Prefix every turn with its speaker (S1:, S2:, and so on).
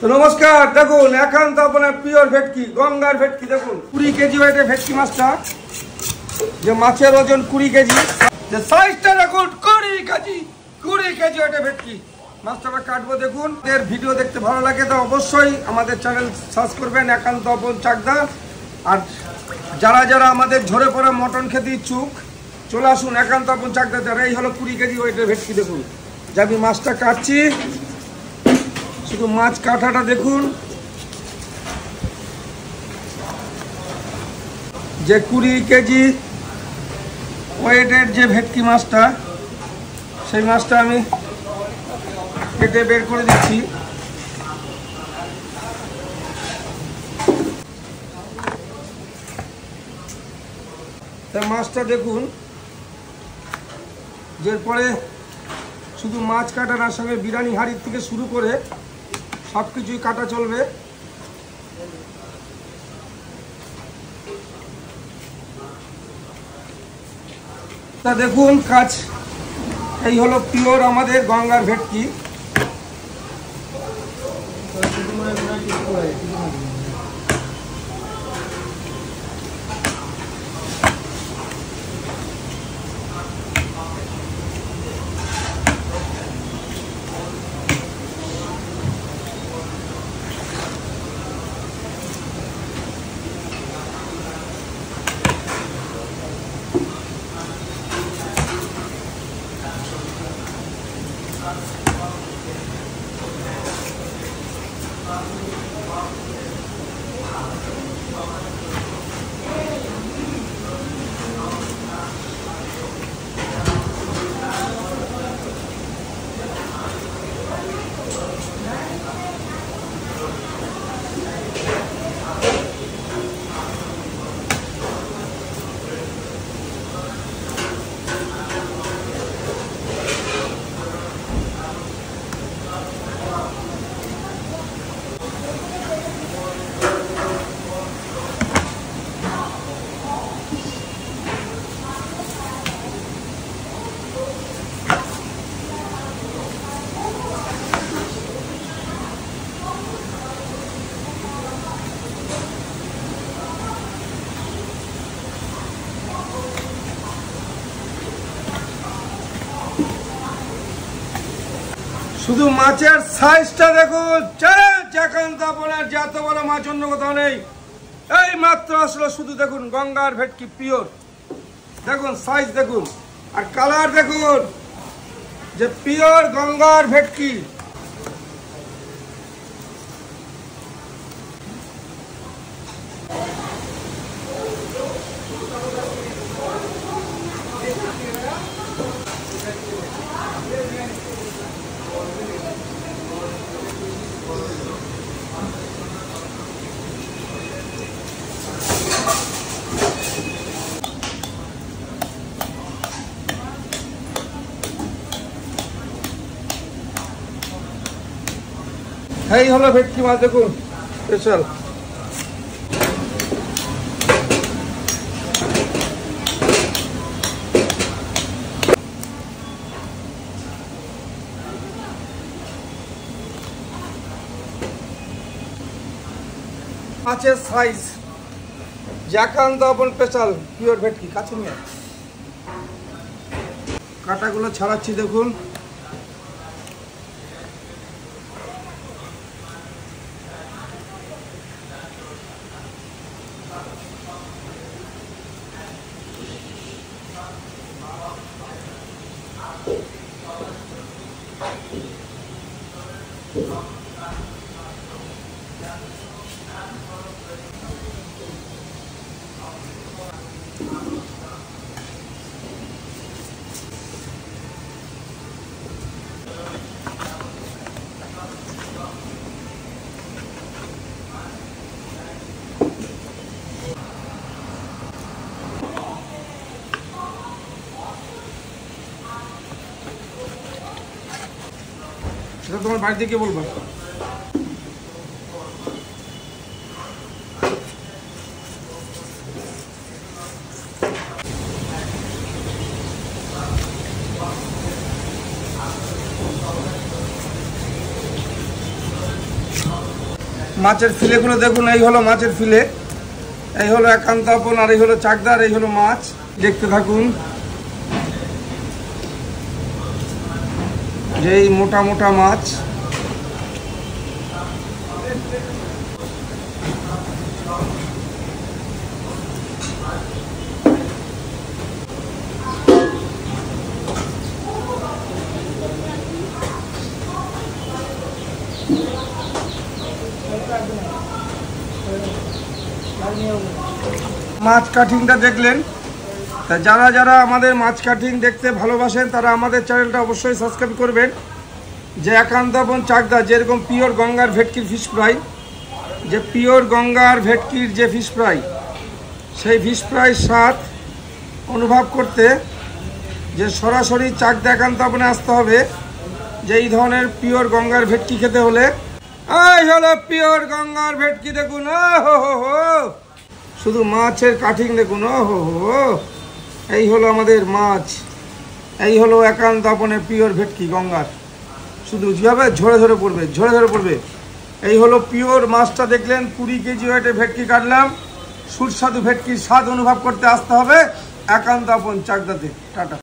S1: তো নমস্কার, দেখুন একান্ত আপনার পিওর ভেটকি, গঙ্গার ভেটকি। দেখুন 20 কেজি ওয়েটে ভেটকি মাছটা, যে মাছের ওজন 20 কেজি, যে সাইজটা দেখুন 20 কেজি ওয়েটে ভেটকি মাছটা কাটবো। দেখুন এর ভিডিও দেখতে ভালো লাগে তো অবশ্যই আমাদের চ্যানেল সার্চ করবেন একান্ত অপন চাকদা। আর যারা যারা আমাদের ঝরে পড়া মটন খেতে ইচ্ছুক চলে আসুন একান্ত অপন চাকদা। এই হলো 20 কেজি ওয়েটের ভেটকি। দেখুন যে আমি মাছটা কাটছি, শুধু মাছ কাটাটা দেখুন, যে 20 কেজি ওয়েটের যে ভেটকি মাছটা, সেই মাছটা আমি কেটে বের করে দিচ্ছি। তা মাছটা দেখুন, যেরপরে শুধু মাছ কাটার সঙ্গে বিরিয়ানি হাঁড়ির থেকে শুরু করে সব কিছুই কাটা চলবে। তা দেখুন কাজ এই হলো পিওর আমাদের গঙ্গার ভেটকি। শুধু মাছের সাইজটা দেখুন, একান্ত আপনার যত বড় মাছ অন্য কোথাও নেই। এই মাত্র আসলে শুধু দেখুন গঙ্গার ভেটকি পিওর। দেখুন সাইজ দেখুন আর কালার দেখুন, যে পিওর গঙ্গার ভেটকি। এই হলো ভেটকি মাছ দেখুন স্পেশাল। মাছের সাইজ একান্ত আপন স্পেশাল পিওর ভেটকি। কাছে নিয়ে কাটাগুলো ছাড়াচ্ছি দেখুন। সেটা তোমার বাড়িতে গিয়ে বলবো। মাছের ফিলেগুলো দেখুন, এই হলো মাছের ফিলে, এই হলো একান্ত আপন, আর এই হলো চাকদার, এই হলো মাছ। দেখতে থাকুন যে এই মোটা মোটা মাছ। মাছ কাটিংটা দেখলেন, তা যারা যারা আমাদের মাছ কাটিং দেখতে ভালোবাসেন তারা আমাদের চ্যানেলটা অবশ্যই সাবস্ক্রাইব করবেন। যে একান্ত আপন চাকদা, যেরকম পিওর গঙ্গার ভেটকির ফিশ ফ্রাই, যে পিওর গঙ্গার ভেটকির যে ফিশ ফ্রাই, সেই ফিশ ফ্রাই স্বাদ অনুভব করতে যে সরাসরি চাকদা একান্ত আপনে আসতে হবে। যে এই ধরনের পিওর গঙ্গার ভেটকি খেতে হলে এই হলো পিওর গঙ্গার ভেটকি। দেখুন হো হো হো, শুধু মাছের কাটিং দেখুন, ও হো হো, এই হলো আমাদের মাছ, এই হলো একান্ত আপনের পিওর ভেটকি গঙ্গার। শুধু যেভাবে ঝরে ঝরে পড়বে, ঝরে ঝরে পড়বে। এই হলো পিওর মাছটা দেখলেন, 20 কেজি ওয়েটে ভেটকি কাটলাম। সুস্বাদু ভেটকির স্বাদ অনুভব করতে আসতে হবে একান্ত আপন চাকদাতে। টাটা।